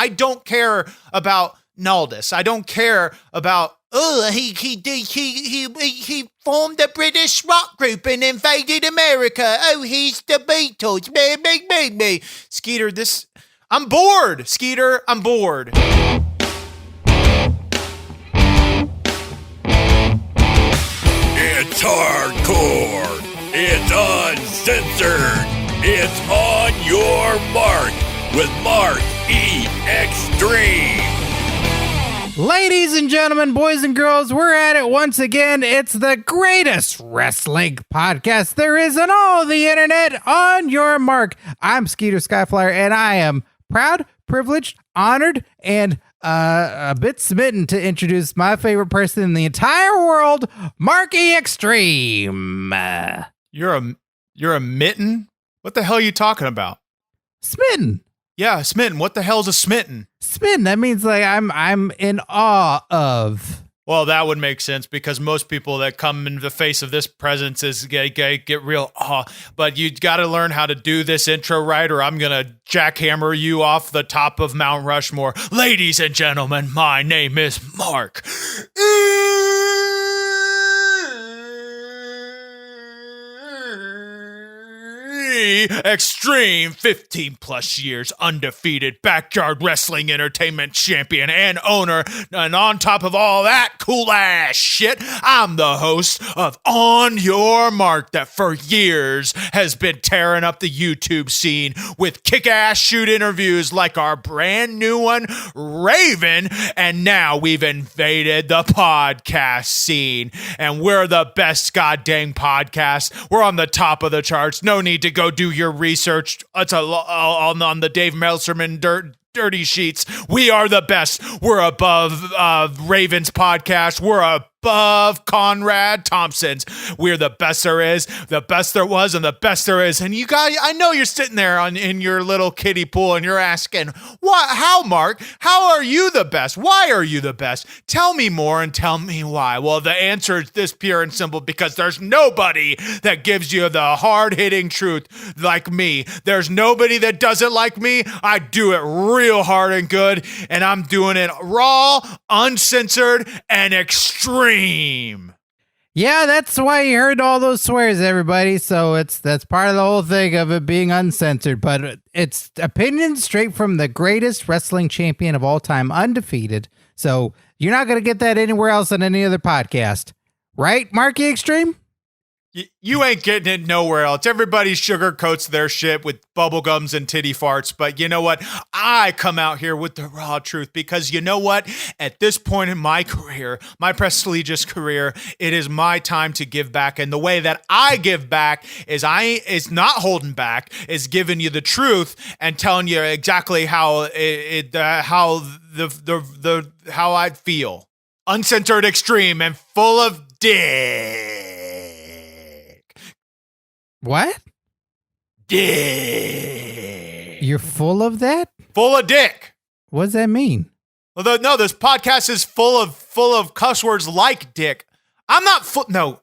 I don't care about Aldous. I don't care about he formed a British rock group and invaded America. Oh, he's the Beatles. Me. Skeeter, I'm bored. Skeeter, I'm bored. It's hardcore. It's uncensored. It's On Your Mark with Mark E. Xtreme. Ladies and gentlemen, boys and girls, we're at it once again. It's the greatest wrestling podcast there is on all the internet. On Your Mark. I'm Skeeter Skyflyer, and I am proud, privileged, honored, and a bit smitten to introduce my favorite person in the entire world, Mark E. Xtreme. You're a mitten? What the hell are you talking about? Smitten. Yeah, smitten. What the hell's a smitten? Smitten. That means like I'm in awe of. Well, that would make sense because most people that come in the face of this presence is get real awe. But you got to learn how to do this intro right, or I'm gonna jackhammer you off the top of Mount Rushmore. Ladies and gentlemen, my name is Mark Xtreme, 15 plus years undefeated backyard wrestling entertainment champion and owner. And on top of all that cool ass shit, I'm the host of On Your Mark that for years has been tearing up the YouTube scene with kick-ass shoot interviews like our brand new one, Raven. And now we've invaded the podcast scene and we're the best goddamn podcast. We're on the top of the charts. No need to go do your research. It's on the Dave Meltzerman dirty sheets. We are the best. We're above Raven's podcast. We're above Conrad Thompson's. We're the best there is, the best there was, and the best there is. And you guys, I know you're sitting there in your little kiddie pool and you're asking, what? How, Mark? How are you the best? Why are you the best? Tell me more and tell me why. Well, the answer is this pure and simple, because there's nobody that gives you the hard-hitting truth like me. There's nobody that does it like me. I do it real hard and good, and I'm doing it raw, uncensored, and extreme. Yeah, that's why you heard all those swears, everybody. So that's part of the whole thing of it being uncensored. But it's opinions straight from the greatest wrestling champion of all time, undefeated. So you're not going to get that anywhere else on any other podcast. Right, Marky Xtreme? You ain't getting it nowhere else. Everybody sugarcoats their shit with bubblegums and titty farts. But you know what? I come out here with the raw truth because you know what? At this point in my career, my prestigious career, it is my time to give back. And the way that I give back is not holding back, is giving you the truth and telling you exactly how how I feel. Uncensored, extreme, and full of dick. What? Dick. You're full of that? Full of dick. What does that mean? Well, no, this podcast is full of cuss words like dick. I'm not full. No,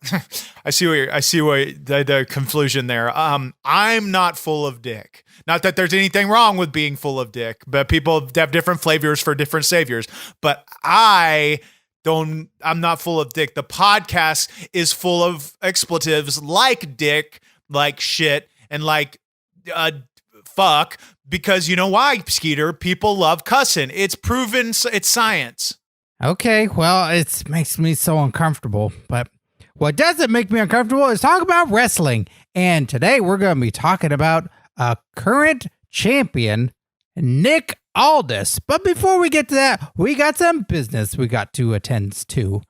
I see the confusion there. I'm not full of dick. Not that there's anything wrong with being full of dick, but people have different flavors for different saviors. But I'm not full of dick. The podcast is full of expletives like dick, like shit, and like fuck, because you know why, Skeeter? People love cussing. It's proven. It's science. Okay, well, it makes me so uncomfortable, but what doesn't make me uncomfortable is talk about wrestling. And today we're going to be talking about a current champion, Nick Aldis. But before we get to that, we got some business we got to attend to.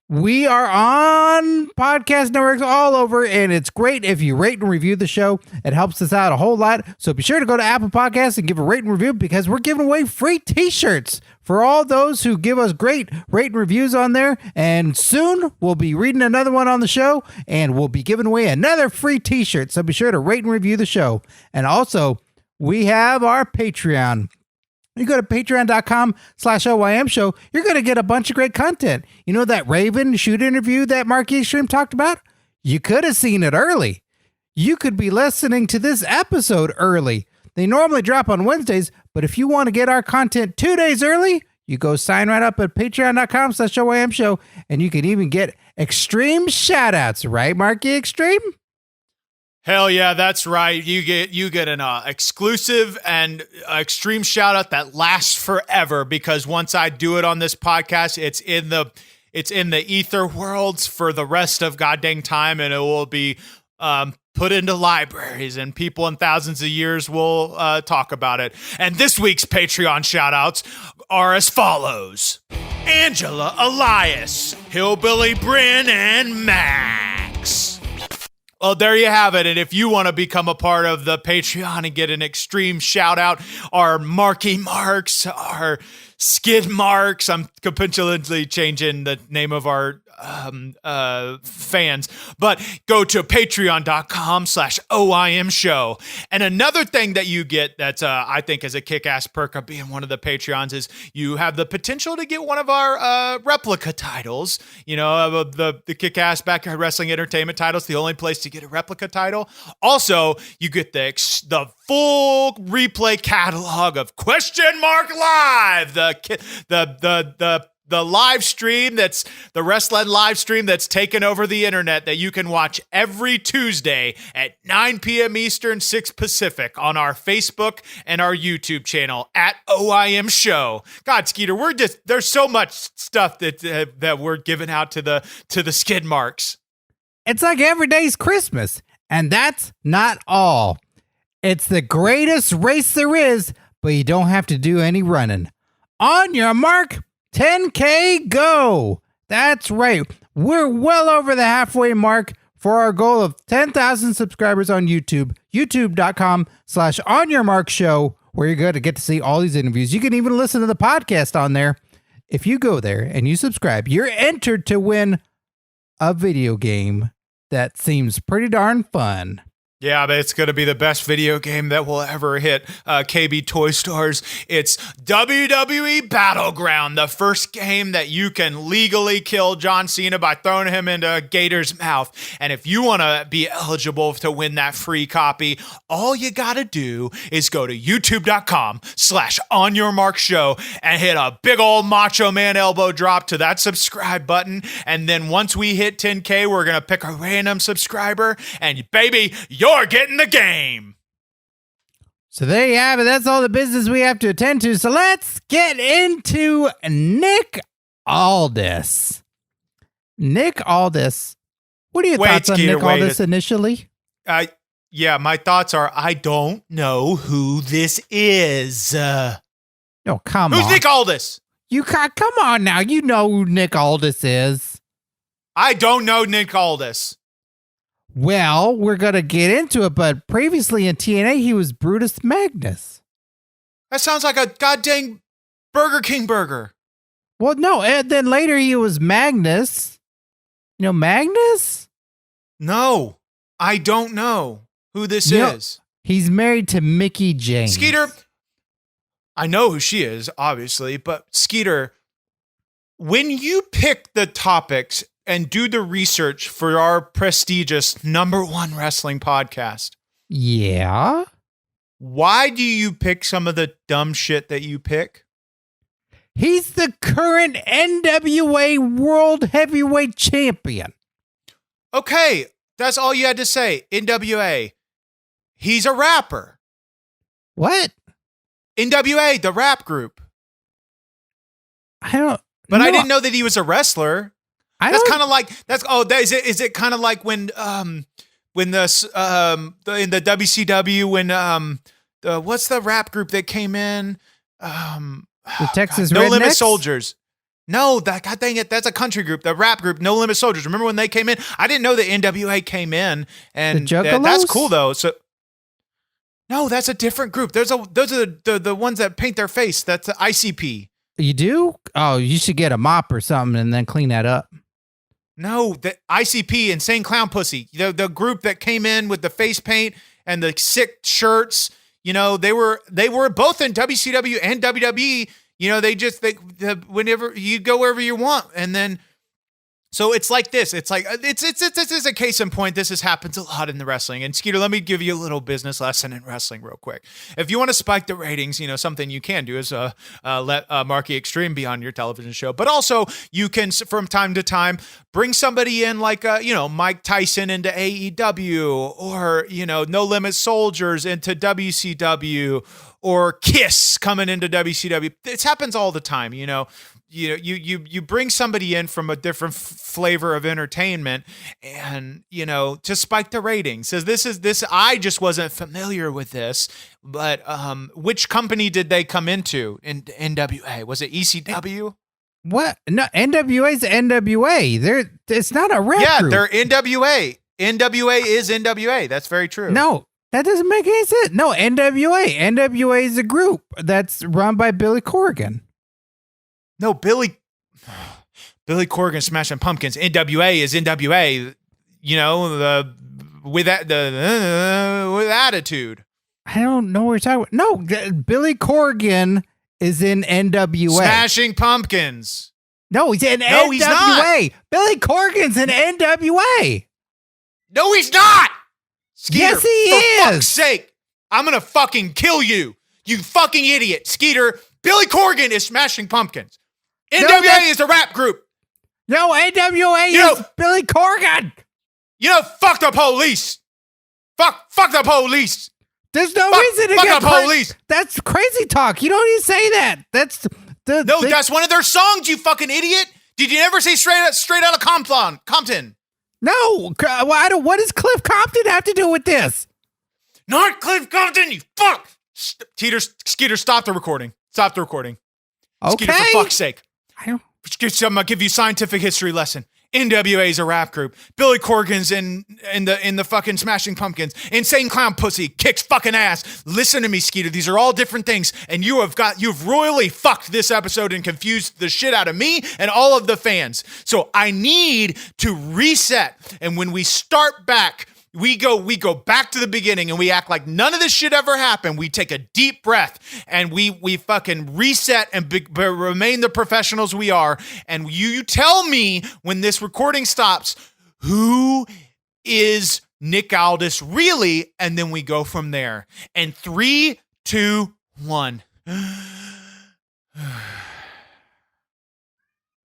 We are on podcast networks all over, and it's great if you rate and review the show. It helps us out a whole lot. So be sure to go to Apple Podcasts and give a rate and review, because we're giving away free t-shirts for all those who give us great rate and reviews on there. And soon we'll be reading another one on the show, and we'll be giving away another free t-shirt. So be sure to rate and review the show. And also, we have our Patreon. You go to patreon.com/OYM show, you're going to get a bunch of great content. You know that Raven shoot interview that Mark Xtreme talked about? You could have seen it early. You could be listening to this episode early. They normally drop on Wednesdays, but if you want to get our content 2 days early, you go sign right up at patreon.com/OIMshow, and you can even get extreme shout-outs, right, Marky Extreme? Hell yeah, that's right. You get an exclusive and extreme shout out that lasts forever, because once I do it on this podcast, it's in the ether worlds for the rest of goddamn time, and it will be put into libraries, and people in thousands of years will talk about it. And this week's Patreon shout-outs are as follows: Angela, Elias, Hillbilly Bryn, and Max. Well, there you have it. And if you want to become a part of the Patreon and get an extreme shout-out, our Marky Marks, our Skid Marks, I'm capitulatively changing the name of our fans, but go to patreon.com/OIMshow. And another thing that you get that I think is a kick-ass perk of being one of the Patreons is you have the potential to get one of our replica titles, the kick-ass Backyard Wrestling Entertainment titles, the only place to get a replica title. Also, you get the full replay catalog of Question Mark Live, the live stream that's the wrestling live stream that's taken over the internet that you can watch every Tuesday at 9 p.m. Eastern, 6 Pacific on our Facebook and our YouTube channel at OIM Show. God, Skeeter, there's so much stuff that we're giving out to the skid marks. It's like every day's Christmas, and that's not all. It's the greatest race there is, but you don't have to do any running. On your mark, 10K go. That's right. We're well over the halfway mark for our goal of 10,000 subscribers on YouTube. YouTube.com/OnYourMarkShow, where you're going to get to see all these interviews. You can even listen to the podcast on there. If you go there and you subscribe, you're entered to win a video game that seems pretty darn fun. Yeah, but it's going to be the best video game that will ever hit KB Toy Stores. It's WWE Battleground, the first game that you can legally kill John Cena by throwing him into a gator's mouth. And if you want to be eligible to win that free copy, all you got to do is go to youtube.com/OnYourMarkShow and hit a big old Macho Man elbow drop to that subscribe button. And then once we hit 10K, we're going to pick a random subscriber, and baby, you're getting the game. So there you have it. That's all the business we have to attend to. So let's get into Nick Aldis. Nick Aldis. What are your thoughts on Nick Aldis initially? Yeah, my thoughts are I don't know who this is. Oh, come on. Who's Nick Aldis? Come on now. You know who Nick Aldis is. I don't know Nick Aldis. Well, we're going to get into it, but previously in TNA, he was Brutus Magnus. That sounds like a goddamn Burger King burger. Well, no, and then later he was Magnus. You know Magnus? No, I don't know who this is. He's married to Mickie James. Skeeter, I know who she is, obviously, but Skeeter, when you pick the topics and do the research for our prestigious #1 wrestling podcast. Yeah? Why do you pick some of the dumb shit that you pick? He's the current NWA World Heavyweight Champion. Okay, that's all you had to say. NWA. He's a rapper. What? NWA, the rap group. I didn't know that he was a wrestler. That's kind of like is it kind of like when in the WCW when what's the rap group that came in the Texas No Rednecks? Limit Soldiers. No, God dang it, that's a country group. The rap group No Limit Soldiers. Remember when they came in? I didn't know that NWA came in, and that's cool though. So no, that's a different group. Those are the ones that paint their face. That's the ICP. You do? Oh, you should get a mop or something and then clean that up. No, the ICP, Insane Clown Pussy, the group that came in with the face paint and the sick shirts. They were both in WCW and WWE. Whenever you go wherever you want, and then So it's like this. It's like it's a case in point. This happens a lot in the wrestling. And Skeeter, let me give you a little business lesson in wrestling real quick. If you want to spike the ratings, something you can do is let Marky Xtreme be on your television show. But also you can, from time to time, bring somebody in like Mike Tyson into AEW, or No Limit Soldiers into WCW, or Kiss coming into WCW. It happens all the time. You bring somebody in from a different flavor of entertainment, and to spike the ratings. So this I just wasn't familiar with this, but which company did they come into in NWA? Was it ECW? What? No, NWA's NWA. It's not a rap group. They're NWA. NWA is NWA. That's very true. No, that doesn't make any sense. No, NWA. NWA is a group that's run by Billy Corgan. No, Billy Corgan, Smashing Pumpkins. NWA is NWA. With attitude. I don't know what you're talking about. No, Billy Corgan is in NWA. Smashing Pumpkins. No, he's in NWA. No, he's not. Billy Corgan's in NWA. No, he's not. Skeeter, yes, he is. For fuck's sake, I'm gonna fucking kill you. You fucking idiot, Skeeter. Billy Corgan is Smashing Pumpkins. NWA is a rap group. No, NWA is Billy Corgan. Fuck the police. Fuck the police. There's no reason to get the police. That's crazy talk. You don't even say that. That's that's one of their songs. You fucking idiot. Did you ever say straight out of Compton? No. What does Cliff Compton have to do with this? Not Cliff Compton. You fuck. Skeeter, stop the recording. Stop the recording. Okay. Skeeter, for fuck's sake. I'm gonna give you a scientific history lesson. NWA is a rap group. Billy Corgan's in the fucking Smashing Pumpkins. Insane Clown Pussy kicks fucking ass. Listen to me, Skeeter. These are all different things, and you've royally fucked this episode and confused the shit out of me and all of the fans. So I need to reset, and when we start back, we go back to the beginning, and we act like none of this shit ever happened. We take a deep breath, and we fucking reset and remain the professionals we are. And you tell me when this recording stops, who is Nick Aldis really? And then we go from there. And 3, 2, 1.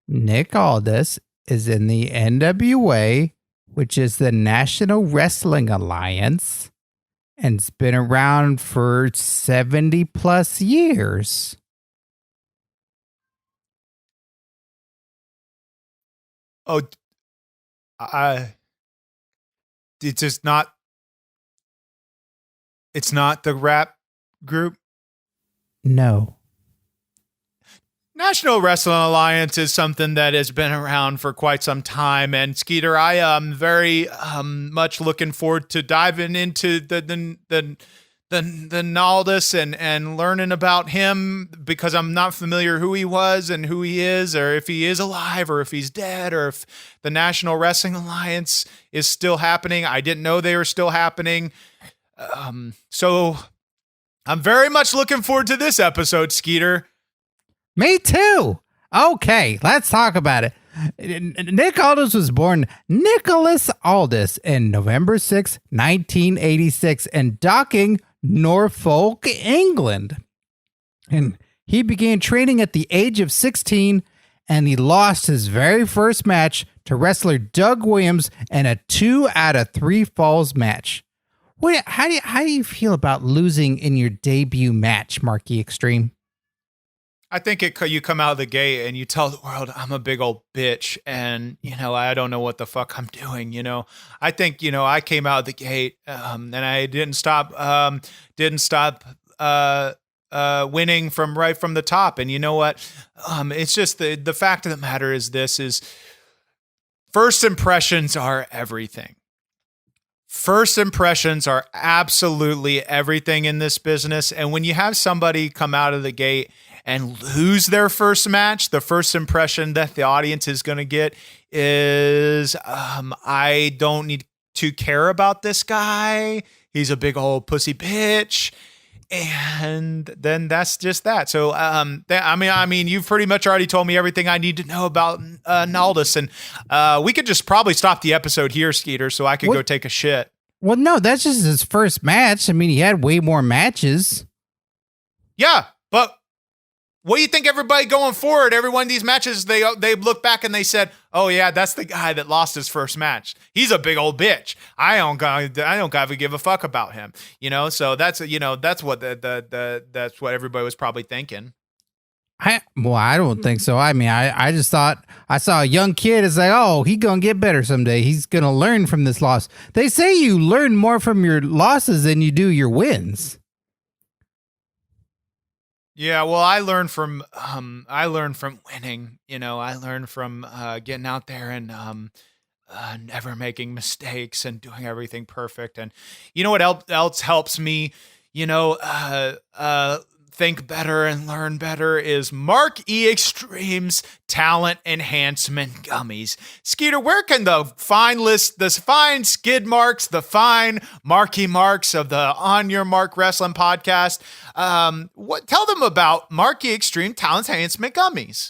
Nick Aldis is in the NWA, which is the National Wrestling Alliance, and it's been around for 70 plus years. Oh, it's not the rap group? No. National Wrestling Alliance is something that has been around for quite some time, and Skeeter, I am very much looking forward to diving into the Aldous and learning about him, because I'm not familiar who he was and who he is, or if he is alive, or if he's dead, or if the National Wrestling Alliance is still happening. I didn't know they were still happening. So I'm very much looking forward to this episode, Skeeter. Me too. Okay, let's talk about it. Nick Aldis was born Nicholas Aldis in November 6, 1986 in Docking, Norfolk, England. And he began training at the age of 16, and he lost his very first match to wrestler Doug Williams in a 2 out of 3 falls match. How do you feel about losing in your debut match, Marky Xtreme? I think you come out of the gate and you tell the world I'm a big old bitch, and I don't know what the fuck I'm doing. I think I came out of the gate and I didn't stop winning from right from the top. And you know what? It's just the fact of the matter is first impressions are everything. First impressions are absolutely everything in this business. And when you have somebody come out of the gate and lose their first match, the first impression that the audience is going to get is, I don't need to care about this guy. He's a big old pussy bitch. And then that's just that. So, I mean, you've pretty much already told me everything I need to know about Aldous, and we could just probably stop the episode here, Skeeter, so I could go take a shit. Well, no, that's just his first match. I mean, he had way more matches. Yeah, but what do you think everybody going forward? Every one of these matches, they look back and they said, "Oh yeah, that's the guy that lost his first match. He's a big old bitch. I don't gotta give a fuck about him." So that's what that's what everybody was probably thinking. I don't think so. I mean, I just thought I saw a young kid. It's like, oh, he gonna get better someday. He's gonna learn from this loss. They say you learn more from your losses than you do your wins. Yeah, well, I learned from winning. I learned from getting out there and never making mistakes and doing everything perfect. And you know what else helps me? Think better and learn better is Mark E. Xtreme's Talent Enhancement Gummies. Skeeter, where can the fine skid marks, the fine marky marks of the On Your Mark Wrestling podcast, tell them about Mark E. Xtreme Talent Enhancement Gummies.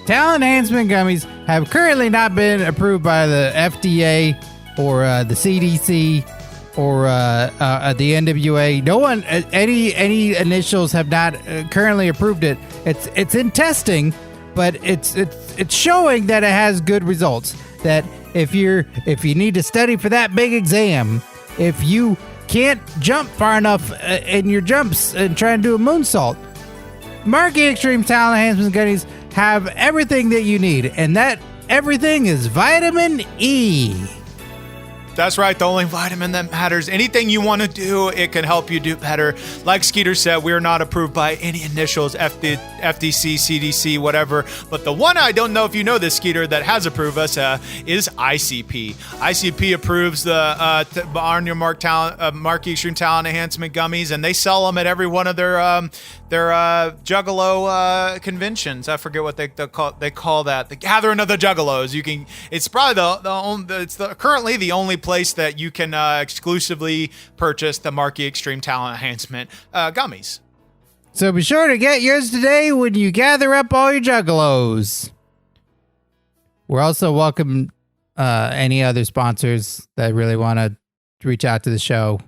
Talent Enhancement Gummies have currently not been approved by the FDA or the CDC or the NWA. No one, any initials have not currently approved it. It's in testing, but it's showing that it has good results. That if you need to study for that big exam, if you can't jump far enough in your jumps and try and do a moonsault, Mark E. Xtreme Talent Enhancement Gummies have everything that you need, and that everything is vitamin E. That's right, the only vitamin that matters. Anything you want to do, it can help you do better. Like Skeeter said, we're not approved by any initials, FDC, CDC, whatever. But the one, I don't know if you know this, Skeeter, that has approved us is ICP. ICP approves the On Your Mark Mark Xtreme Talent Enhancement Gummies, and they sell them at every one of their Juggalo conventions. I forget what they call that. The Gathering of the Juggalos. It's probably currently the only place that you can exclusively purchase the Mark E. Xtreme Talent Enhancement gummies. So be sure to get yours today when you gather up all your Juggalos. We're also welcome any other sponsors that really want to reach out to the show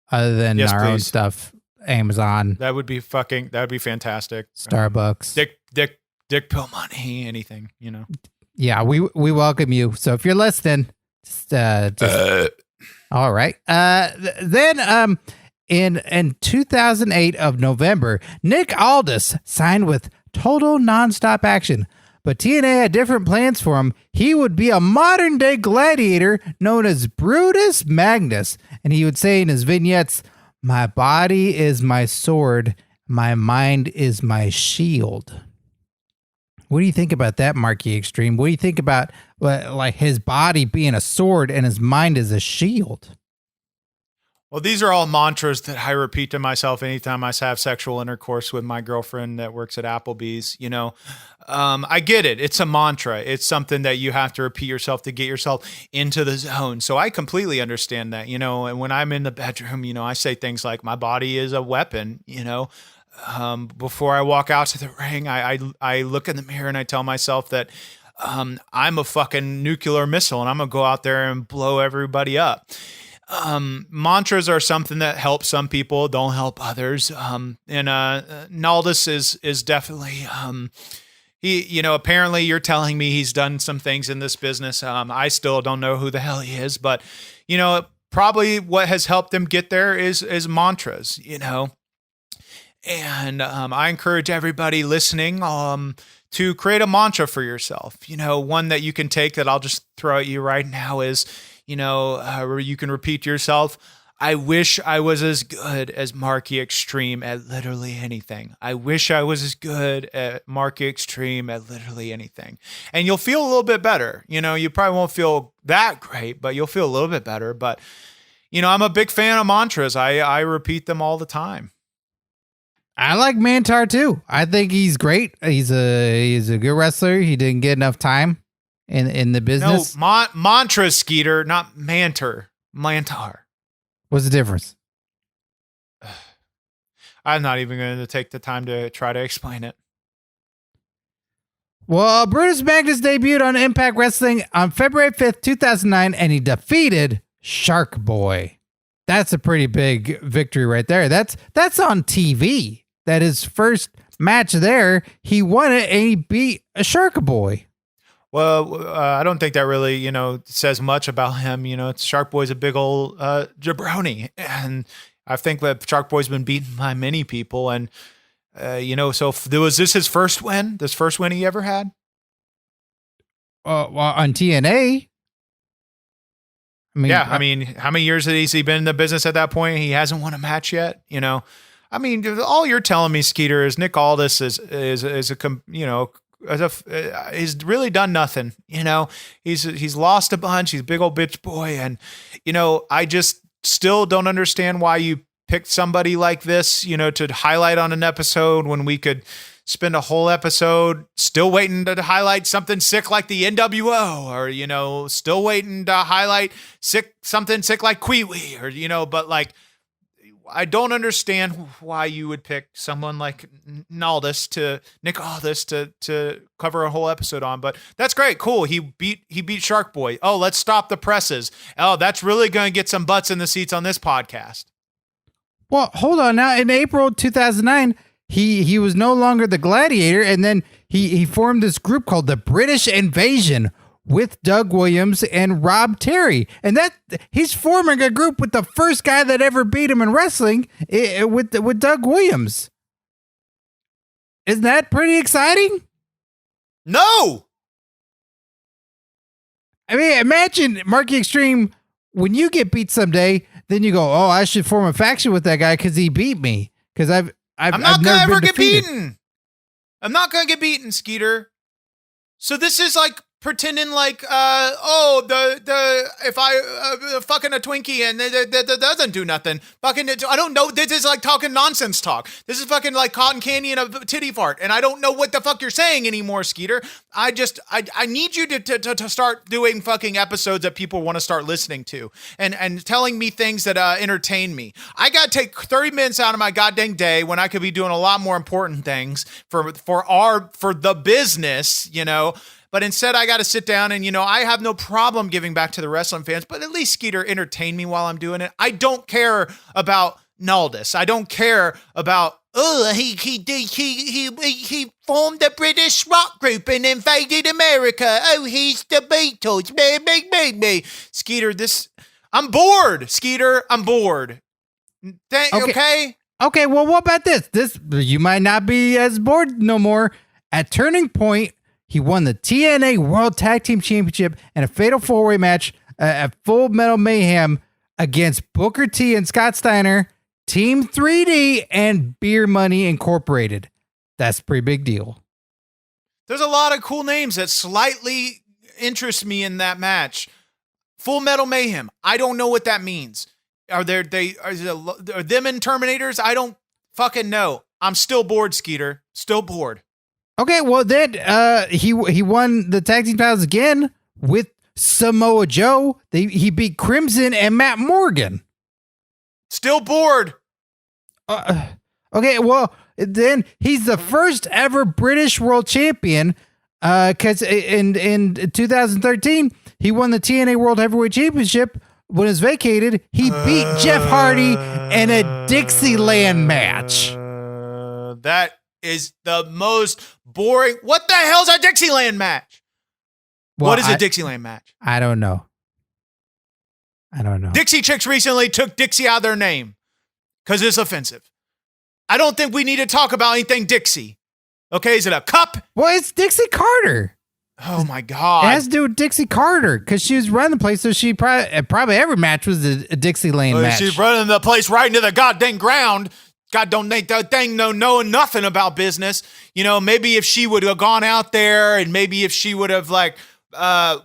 other than our own stuff. Amazon. That would be fantastic. Starbucks. Dick pill money, anything, Yeah, we welcome you. So if you're listening, all right. Then in 2008 of November, Nick Aldis signed with Total Nonstop Action, but TNA had different plans for him. He would be a modern day gladiator known as Brutus Magnus, and he would say in his vignettes, "My body is my sword, my mind is my shield." What do you think about that, Mark E. Xtreme? What do you think about like his body being a sword and his mind is a shield? Well, these are all mantras that I repeat to myself anytime I have sexual intercourse with my girlfriend that works at Applebee's. I get it. It's a mantra. It's something that you have to repeat yourself to get yourself into the zone. So I completely understand that, and when I'm in the bedroom, I say things like my body is a weapon, before I walk out to the ring, I look in the mirror and I tell myself that I'm a fucking nuclear missile and I'm going to go out there and blow everybody up. Mantras are something that help some people, don't help others. Aldous is definitely, he, apparently you're telling me he's done some things in this business. I still don't know who the hell he is, but probably what has helped him get there is mantras, and I encourage everybody listening to create a mantra for yourself. One that you can take that I'll just throw at you right now is, where you can repeat to yourself, I wish I was as good as Mark E. Xtreme at literally anything. I wish I was as good at Mark E. Xtreme at literally anything. And you'll feel a little bit better. You probably won't feel that great, but you'll feel a little bit better. But, I'm a big fan of mantras. I repeat them all the time. I like Mantar too. I think he's great. He's a good wrestler. He didn't get enough time in the business. No, mantra, Skeeter, not Mantar. What's the difference? I'm not even going to take the time to try to explain it. Well, Brutus Magnus debuted on Impact Wrestling on February 5th, 2009, and he defeated Shark Boy. That's a pretty big victory right there. That's on TV. That his first match there, he won it and he beat a Shark Boy. Well, I don't think that really, says much about him. Shark Boy's a big old jabroni, and I think that Shark Boy's been beaten by many was this his first win? This first win he ever had? Well, on TNA. How many years has he been in the business at that point? He hasn't won a match yet. All you're telling me, Skeeter, is Nick Aldis he's really done nothing. He's lost a bunch. He's a big old bitch boy, and I just still don't understand why you picked somebody like this, to highlight on an episode when we could spend a whole episode still waiting to highlight something sick like the NWO, or still waiting to highlight something sick like Kwee-Wee, or but like, I don't understand why you would pick someone like Nick Aldis to cover a whole episode on, but that's great. Cool. He beat Shark Boy. Oh, let's stop the presses. Oh, that's really going to get some butts in the seats on this podcast. Well, hold on now. In April 2009, he was no longer the Gladiator, and then he formed this group called the British Invasion with Doug Williams and Rob Terry. And that he's forming a group with the first guy that ever beat him in wrestling with Doug Williams. Isn't that pretty exciting? No. I mean, imagine Marky Xtreme, when you get beat someday, then you go, oh, I should form a faction with that guy because he beat me. Because I'm not going to ever get beaten. I'm not going to get beaten, Skeeter. So this is like pretending like, if I fucking a Twinkie and that doesn't do nothing. Fucking, I don't know. This is like talking nonsense talk. This is fucking like cotton candy and a titty fart. And I don't know what the fuck you're saying anymore, Skeeter. I need you to start doing fucking episodes that people want to start listening to and telling me things that entertain me. I got to take 30 minutes out of my goddamn day when I could be doing a lot more important things for the business, But instead, I got to sit down and, I have no problem giving back to the wrestling fans, but at least Skeeter entertain me while I'm doing it. I don't care about Aldis. I don't care about, he formed the British rock group and invaded America. Oh, he's the Beatles. Me. Skeeter, I'm bored, Skeeter. I'm bored. Okay? Okay, well, what about this? You might not be as bored no more. At Turning Point, he won the TNA World Tag Team Championship in a fatal four-way match at Full Metal Mayhem against Booker T and Scott Steiner, Team 3D, and Beer Money Incorporated. That's a pretty big deal. There's a lot of cool names that slightly interest me in that match. Full Metal Mayhem. I don't know what that means. Are them in Terminators? I don't fucking know. I'm still bored, Skeeter. Still bored. Okay, well then he won the tag team titles again with Samoa Joe. He beat Crimson and Matt Morgan. Still bored. Okay, well then he's the first ever British world champion. Because in 2013 he won the TNA World Heavyweight Championship. When it was vacated, he beat Jeff Hardy in a Dixieland match. That is the most boring. What the hell's a Dixieland match? Well, what is a Dixieland match? I don't know. Dixie Chicks recently took Dixie out of their name because it's offensive. I don't think we need to talk about anything Dixie. Okay, is it a cup? Well, it's Dixie Carter. Oh my God. It has to do with Dixie Carter because she was running the place, so she probably every match was a Dixieland match. She's running the place right into the goddamn ground. God don't make that thing knowing nothing about business. Maybe if she would have gone out there and maybe if she would have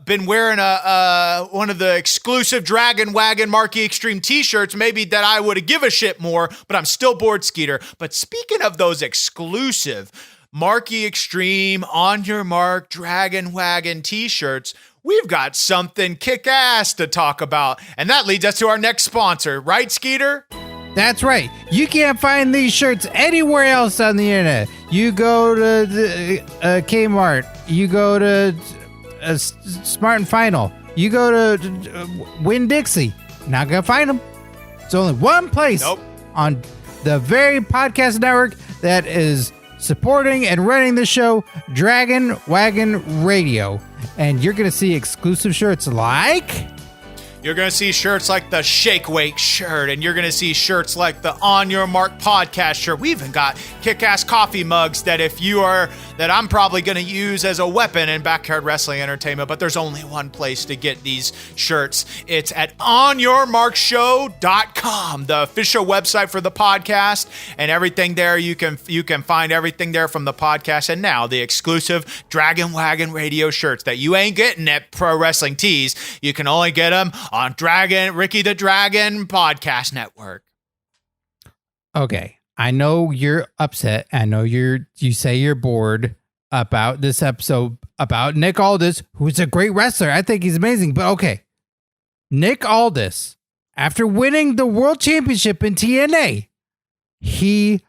been wearing one of the exclusive Dragon Wagon Marky Xtreme t-shirts, maybe that I would have give a shit more, but I'm still bored, Skeeter. But speaking of those exclusive Marky Xtreme On Your Mark Dragon Wagon t-shirts, we've got something kick-ass to talk about. And that leads us to our next sponsor, right, Skeeter? That's right. You can't find these shirts anywhere else on the internet. You go to the, Kmart. You go to Smart and Final. You go to Winn-Dixie. Not going to find them. It's only one place on the very podcast network that is supporting and running the show, Dragon Wagon Radio. And you're going to see exclusive shirts like... You're going to see shirts like the Shake Wake shirt, and you're going to see shirts like the On Your Mark podcast shirt. We even got kick-ass coffee mugs that I'm probably going to use as a weapon in backyard wrestling entertainment, but there's only one place to get these shirts. It's at OnYourMarkShow.com, the official website for the podcast, and everything there. You can find everything there from the podcast, and now the exclusive Dragon Wagon Radio shirts that you ain't getting at Pro Wrestling Tees. You can only get them on Ricky the Dragon Podcast Network. Okay, I know you're upset. I know you say you're bored about this episode about Nick Aldis, who's a great wrestler. I think he's amazing. But okay, Nick Aldis, after winning the World Championship in TNA, he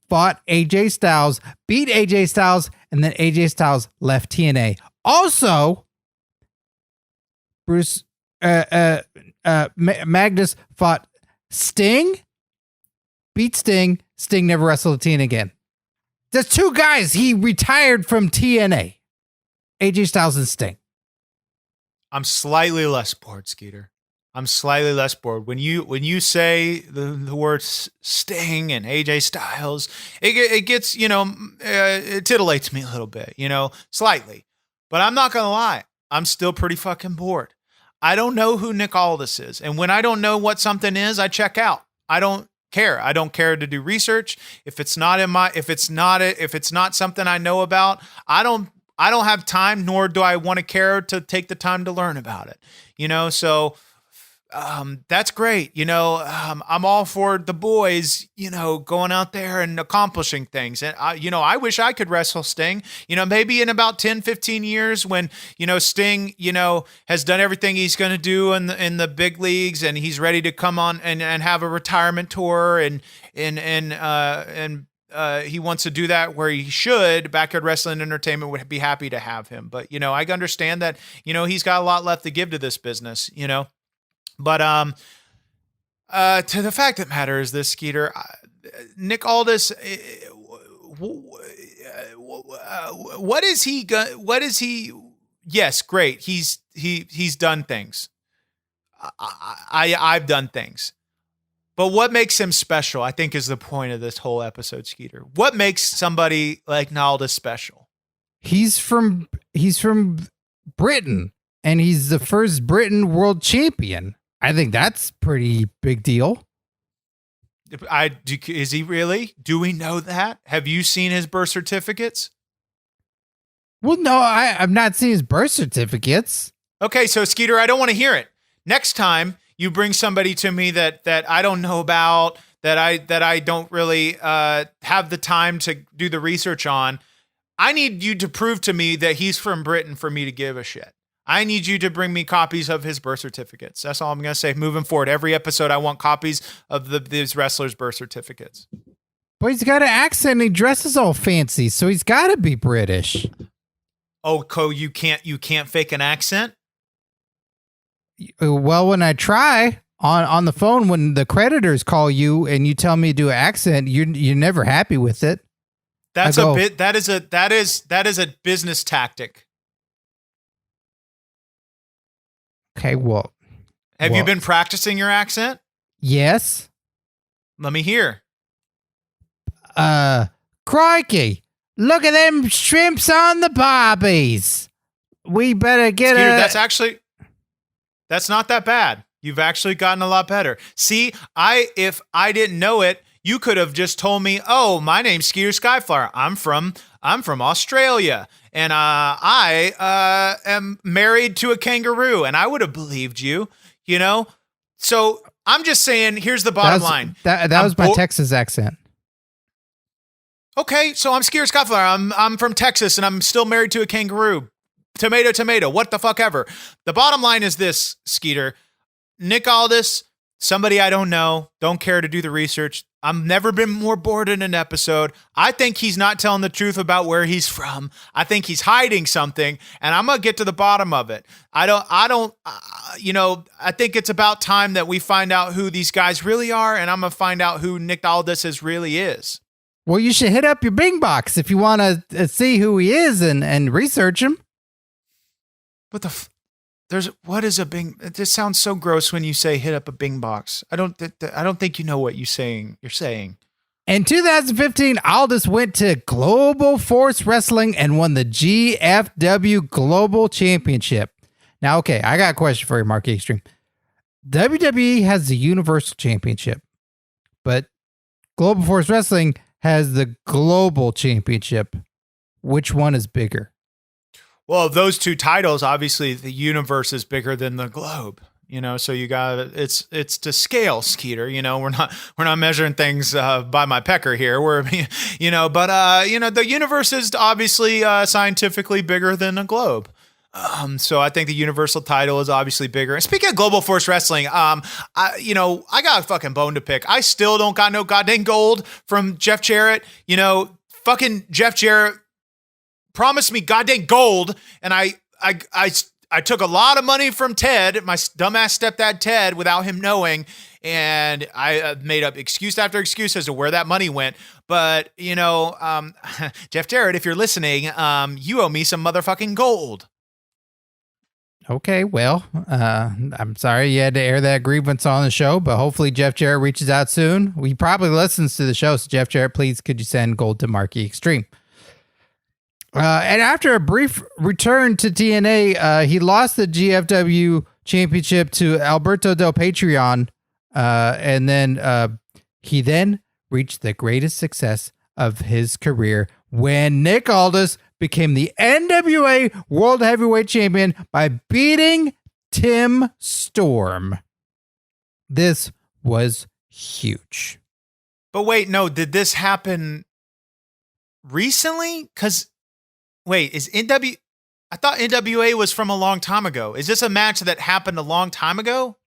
fought AJ Styles, beat AJ Styles, and then AJ Styles left TNA. Also, Bruce... Magnus fought Sting, beat Sting. Sting never wrestled TNA again. There's two guys he retired from TNA, AJ Styles and Sting. I'm slightly less bored, Skeeter. I'm slightly less bored. When you say the words Sting and AJ Styles, it gets, it titillates me a little bit, slightly. But I'm not going to lie. I'm still pretty fucking bored. I don't know who Nick Aldis is. And when I don't know what something is, I check out. I don't care. I don't care to do research. If it's not something I know about, I don't have time, nor do I want to care to take the time to learn about it. So that's great. I'm all for the boys, going out there and accomplishing things. And I wish I could wrestle Sting, maybe in about 10, 15 years when, Sting, has done everything he's going to do in the big leagues, and he's ready to come on and have a retirement tour and he wants to do that where he should. Backyard Wrestling Entertainment would be happy to have him. But, I understand that, he's got a lot left to give to this business, But to the fact that matters, this, Skeeter, Nick Aldis, what is he? What is he? Yes, great. He's done things. I've done things, but what makes him special? I think is the point of this whole episode, Skeeter. What makes somebody like Aldis special? He's from Britain, and he's the first Britain world champion. I think that's pretty big deal. Is he really? Do we know that? Have you seen his birth certificates? Well, no, I've not seen his birth certificates. Okay, so Skeeter, I don't want to hear it. Next time you bring somebody to me that I don't know about, that I don't really have the time to do the research on, I need you to prove to me that he's from Britain for me to give a shit. I need you to bring me copies of his birth certificates. That's all I'm going to say. Moving forward, every episode, I want copies of these wrestlers' birth certificates. But he's got an accent and he dresses all fancy, so he's got to be British. Oh, you can't fake an accent? Well, when I try on the phone, when the creditors call you and you tell me to do an accent, you're never happy with it. That is a business tactic. Okay, well. Have you been practicing your accent? Yes. Let me hear. Crikey. Look at them shrimps on the barbies. We better get Skeeter, that's not that bad. You've actually gotten a lot better. See, if I didn't know it, you could have just told me, "Oh, my name's Skeeter Skyflyer. I'm from Australia, and I am married to a kangaroo," and I would have believed you. So I'm just saying. Here's the bottom line. That was my Texas accent. Okay, so I'm Skeeter Skyflyer. I'm from Texas, and I'm still married to a kangaroo. Tomato, what the fuck ever. The bottom line is this, Skeeter. Nick Aldis, somebody I don't know, don't care to do the research. I've never been more bored in an episode. I think he's not telling the truth about where he's from. I think he's hiding something, and I'm going to get to the bottom of it. I think it's about time that we find out who these guys really are, and I'm going to find out who Nick Aldis really is. Well, you should hit up your Bing box if you want to see who he is and research him. What is a Bing? It just sounds so gross when you say hit up a Bing box. I don't think you know what you're saying. In 2015, Aldous went to Global Force Wrestling and won the GFW Global Championship. Now, okay, I got a question for you, Mark Xtreme. WWE has the Universal Championship, but Global Force Wrestling has the Global Championship. Which one is bigger? Well, those two titles, obviously the universe is bigger than the globe, so you got it's to scale, Skeeter, we're not measuring things by my pecker here. The universe is obviously scientifically bigger than the globe. So I think the universal title is obviously bigger. And speaking of Global Force Wrestling, I got a fucking bone to pick. I still don't got no goddamn gold from Jeff Jarrett. Fucking Jeff Jarrett promised me goddamn gold, and I took a lot of money from Ted, my dumbass stepdad Ted, without him knowing, and I made up excuse after excuse as to where that money went. But Jeff Jarrett, if you're listening, you owe me some motherfucking gold. Okay, well, I'm sorry you had to air that grievance on the show, but hopefully Jeff Jarrett reaches out soon. He probably listens to the show, so Jeff Jarrett, please, could you send gold to Marky Xtreme? And after a brief return to TNA, he lost the GFW championship to Alberto Del Patreon, and then he reached the greatest success of his career when Nick Aldis became the NWA World Heavyweight Champion by beating Tim Storm. This was huge. But wait, no, did this happen recently? Wait, I thought NWA was from a long time ago. Is this a match that happened a long time ago?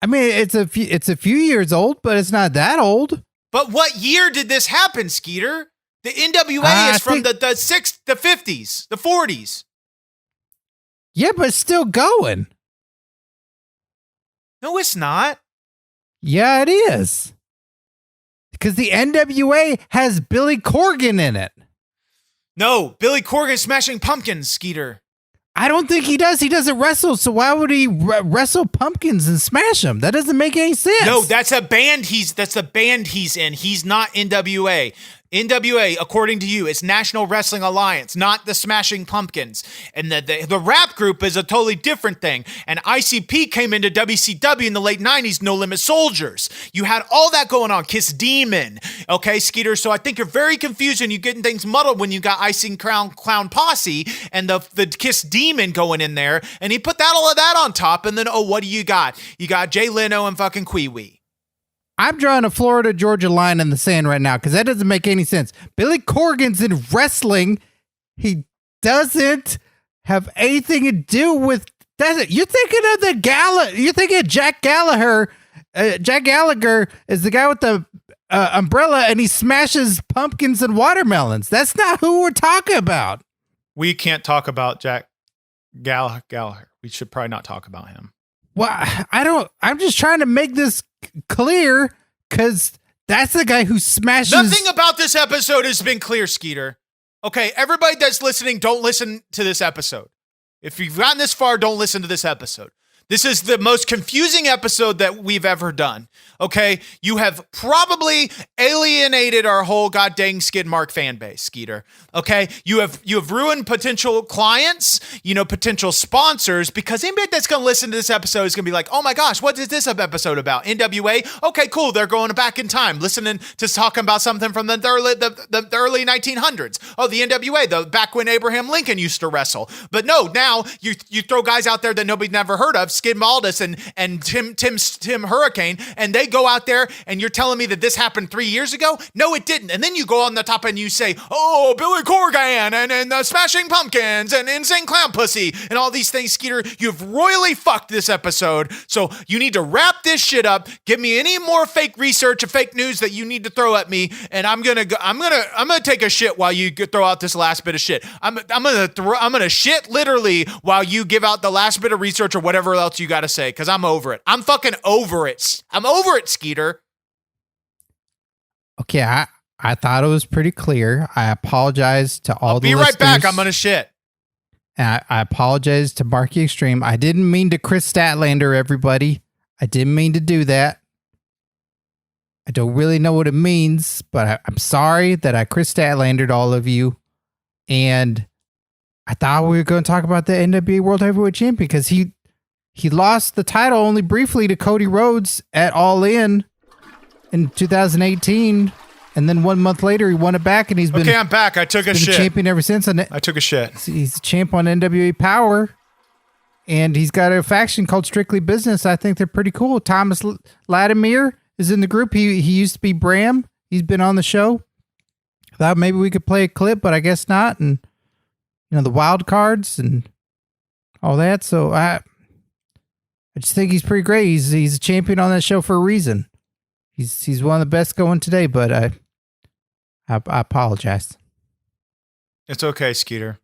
I mean, it's a few years old, but it's not that old. But what year did this happen, Skeeter? The NWA is from the 50s, the 40s. Yeah, but it's still going. No, it's not. Yeah, it is. Because the NWA has Billy Corgan in it. No, Billy Corgan Smashing Pumpkins, Skeeter. I don't think he does. He doesn't wrestle, so why would he wrestle pumpkins and smash them? That doesn't make any sense. No, that's the band he's in. He's not NWA. NWA, according to you, is National Wrestling Alliance, not the Smashing Pumpkins. And the rap group is a totally different thing. And ICP came into WCW in the late 90s, No Limit Soldiers. You had all that going on. Kiss Demon. Okay, Skeeter? So I think you're very confused and you're getting things muddled when you got Icing Clown Posse and the Kiss Demon going in there. And he put all of that on top. And then, what do you got? You got Jay Leno and fucking Kwee-Wee. I'm drawing a Florida-Georgia line in the sand right now because that doesn't make any sense. Billy Corgan's in wrestling. He doesn't have anything to do with that. You're thinking of you're thinking of Jack Gallagher. Jack Gallagher is the guy with the umbrella, and he smashes pumpkins and watermelons. That's not who we're talking about. We can't talk about Jack Gallagher. We should probably not talk about him. Well, I'm just trying to make this clear because that's the guy who smashes. Nothing about this episode has been clear, Skeeter. Okay, everybody that's listening, don't listen to this episode. If you've gotten this far, don't listen to this episode. This is the most confusing episode that we've ever done. Okay, you have probably alienated our whole goddamn Skid Mark fan base, Skeeter. Okay, you have ruined potential clients, potential sponsors, because anybody that's gonna listen to this episode is gonna be like, oh my gosh, what is this episode about? NWA? Okay, cool. They're going back in time, listening to talking about something from the early 1900s. Oh, the NWA, back when Abraham Lincoln used to wrestle. But no, now you throw guys out there that nobody never heard of. Skid Aldous and Tim Hurricane, and they go out there, and you're telling me that this happened 3 years ago? No, it didn't. And then you go on the top and you say, oh, Billy Corgan and the Smashing Pumpkins and Insane Clown Pussy and all these things, Skeeter. You've royally fucked this episode, so you need to wrap this shit up. Give me any more fake research or fake news that you need to throw at me, and I'm gonna take a shit while you throw out this last bit of shit. I'm gonna shit literally while you give out the last bit of research or whatever else you gotta say, because I'm over it. I'm fucking over it. I'm over it, Skeeter. Okay, I thought it was pretty clear. I apologize to all the listeners. Be right back. I'm gonna shit. And I apologize to Marky Xtreme. I didn't mean to Chris Statlander everybody. I didn't mean to do that. I don't really know what it means, but I'm sorry that I Chris Statlandered all of you. And I thought we were going to talk about the NWA World Heavyweight Champion because he lost the title only briefly to Cody Rhodes at All In 2018. And then 1 month later, he won it back, and he's been... Okay, I'm back. I took a shit. Champion ever since. And I took a shit. He's a champ on NWA Power, and he's got a faction called Strictly Business. I think they're pretty cool. Thomas Latimer is in the group. He used to be Bram. He's been on the show. Thought maybe we could play a clip, but I guess not. And, the wild cards and all that. So I just think he's pretty great. He's a champion on that show for a reason. He's one of the best going today, but I apologize. It's okay, Skeeter.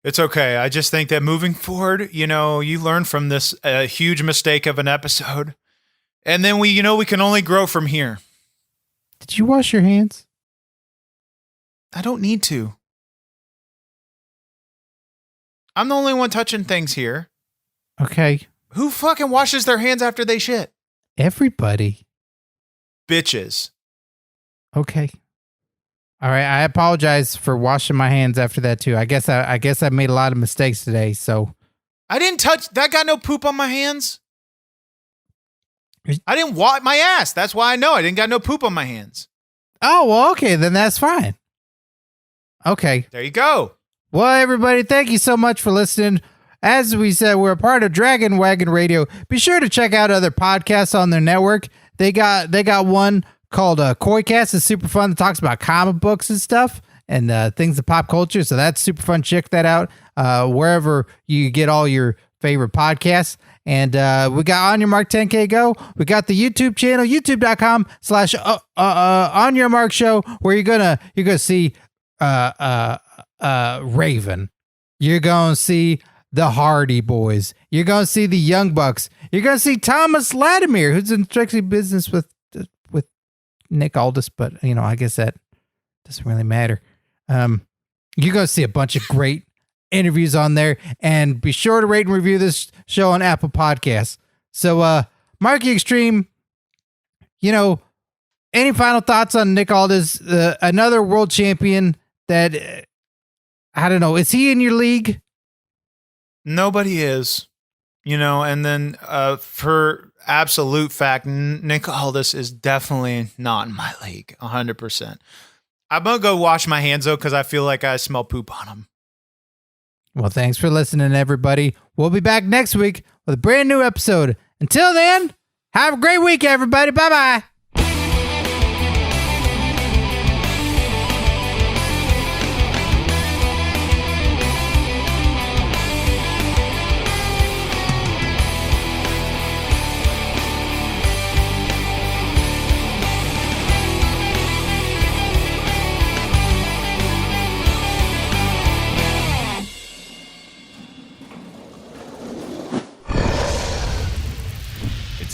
It's okay. I just think that moving forward, you learn from this huge mistake of an episode, and then we can only grow from here. Did you wash your hands? I don't need to. I'm the only one touching things here. Okay. Who fucking washes their hands after they shit? Everybody. Bitches. Okay. All right. I apologize for washing my hands after that too. I guess I made a lot of mistakes today. So I didn't touch that. Got no poop on my hands. I didn't wipe my ass. That's why I know I didn't got no poop on my hands. Oh, well, okay. Then that's fine. Okay. There you go. Well, everybody, thank you so much for listening. As we said, we're a part of Dragon Wagon Radio. Be sure to check out other podcasts on their network. They got one called Koicast. It's super fun. It talks about comic books and stuff and things of pop culture. So that's super fun. Check that out wherever you get all your favorite podcasts. And we got On Your Mark 10K Go. We got the YouTube channel, youtube.com/OnYourMarkShow, where you're gonna see Raven. You're gonna see the Hardy Boys. You're going to see the Young Bucks. You're going to see Thomas Latimer, who's in strictly business with Nick Aldis, but, I guess that doesn't really matter. You're going to see a bunch of great interviews on there, and be sure to rate and review this show on Apple Podcasts. So, Marky Xtreme, any final thoughts on Nick Aldis, another world champion that, I don't know, is he in your league? Nobody is, and then for absolute fact, Nick Aldis is definitely not in my league, 100%. I'm going to go wash my hands, though, because I feel like I smell poop on them. Well, thanks for listening, everybody. We'll be back next week with a brand new episode. Until then, have a great week, everybody. Bye-bye.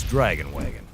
Dragon Wagon.